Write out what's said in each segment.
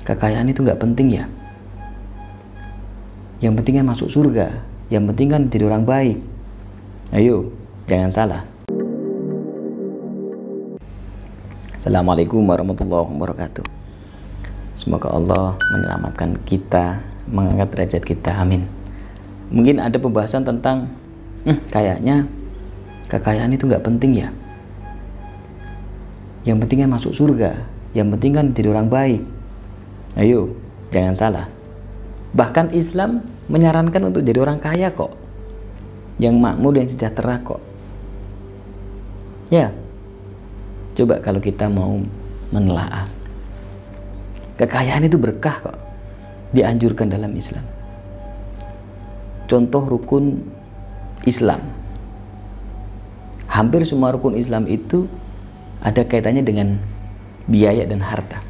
kekayaan itu nggak penting ya. Yang penting kan masuk surga, yang penting kan jadi orang baik. Ayo, jangan salah. Assalamualaikum warahmatullahi wabarakatuh. Semoga Allah menyelamatkan kita, mengangkat derajat kita, amin. Mungkin ada pembahasan tentang kayaknya kekayaan itu nggak penting ya. Yang penting kan masuk surga, yang penting kan jadi orang baik. Ayo, jangan salah. Bahkan Islam menyarankan untuk jadi orang kaya kok, yang makmur dan sejahtera kok. Ya, coba kalau kita mau menelaah, kekayaan itu berkah kok, dianjurkan dalam Islam. Contoh rukun Islam, hampir semua rukun Islam itu ada kaitannya dengan biaya dan harta.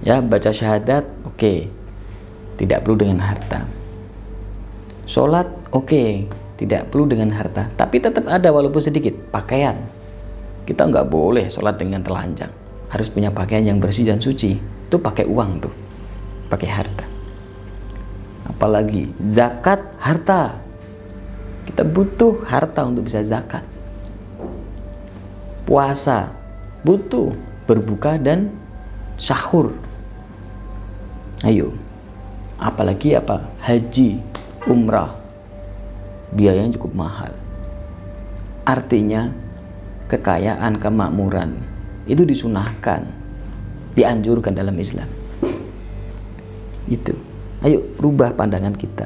Ya, baca syahadat, oke, tidak perlu dengan harta. Sholat, oke, tidak perlu dengan harta. Tapi tetap ada walaupun sedikit. Pakaian, kita nggak boleh sholat dengan telanjang. Harus punya pakaian yang bersih dan suci. Itu pakai uang tuh, pakai harta. Apalagi zakat, harta. Kita butuh harta untuk bisa zakat. Puasa, butuh berbuka dan sahur. Ayo, apalagi haji, umrah, biayanya cukup mahal. Artinya kekayaan, kemakmuran itu disunahkan, dianjurkan dalam Islam. Itu. Ayo rubah pandangan kita.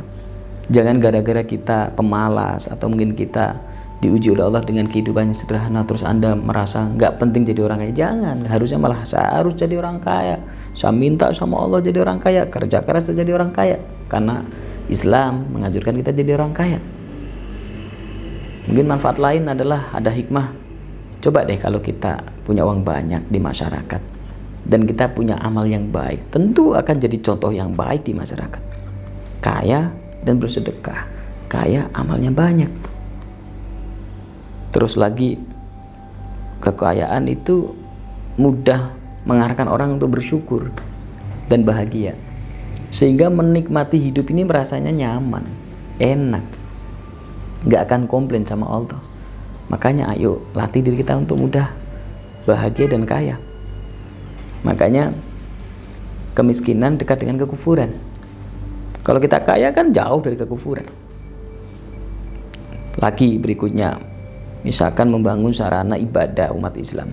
Jangan gara-gara kita pemalas atau mungkin kita diuji oleh Allah dengan kehidupan yang sederhana terus Anda merasa nggak penting jadi orang kaya. Jangan, harusnya malah saya harus jadi orang kaya. Saya minta sama Allah jadi orang kaya, kerja keras jadi orang kaya. Karena Islam menganjurkan kita jadi orang kaya. Mungkin manfaat lain adalah ada hikmah. Coba deh kalau kita punya uang banyak di masyarakat dan kita punya amal yang baik, tentu akan jadi contoh yang baik di masyarakat. Kaya dan bersedekah, kaya amalnya banyak. Terus lagi, kekayaan itu mudah mengarahkan orang untuk bersyukur dan bahagia, sehingga menikmati hidup ini merasanya nyaman, enak, nggak akan komplain sama Allah. Makanya ayo latih diri kita untuk mudah bahagia dan kaya. Makanya kemiskinan dekat dengan kekufuran. Kalau kita kaya kan jauh dari kekufuran. Lagi berikutnya, misalkan membangun sarana ibadah umat Islam,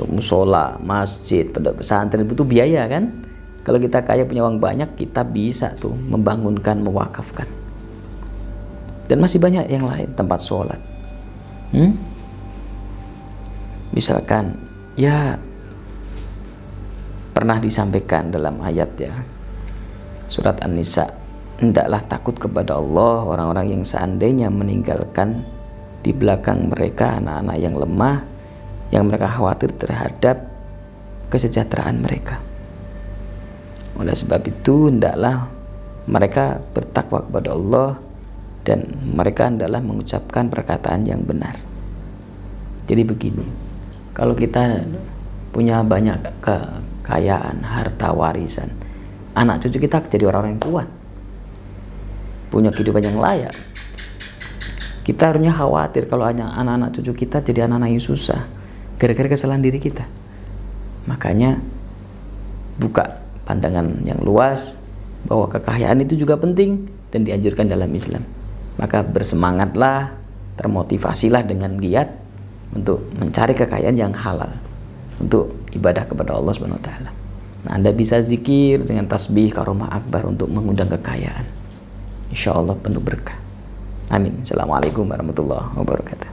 musola, masjid, pondok pesantren, butuh biaya kan. Kalau kita kaya punya uang banyak, kita bisa tuh membangunkan, mewakafkan. Dan masih banyak yang lain, tempat sholat. Misalkan ya pernah disampaikan dalam ayat ya, surat An-Nisa, hendaklah takut kepada Allah orang-orang yang seandainya meninggalkan di belakang mereka anak-anak yang lemah, yang mereka khawatir terhadap kesejahteraan mereka. Oleh sebab itu hendaklah mereka bertakwa kepada Allah dan mereka hendaklah mengucapkan perkataan yang benar. Jadi begini, kalau kita punya banyak kekayaan, harta warisan, anak cucu kita jadi orang-orang yang kuat, punya kehidupan yang layak. Kita harusnya khawatir kalau anak-anak cucu kita jadi anak-anak yang susah gara-gara kesalahan diri kita. Makanya buka pandangan yang luas bahwa kekayaan itu juga penting dan dianjurkan dalam Islam. Maka bersemangatlah, termotivasilah dengan giat untuk mencari kekayaan yang halal untuk ibadah kepada Allah Subhanahu wa taala. Nah, Anda bisa zikir dengan tasbih karomah akbar untuk mengundang kekayaan. Insya Allah penuh berkah. Amin. Assalamualaikum warahmatullahi wabarakatuh.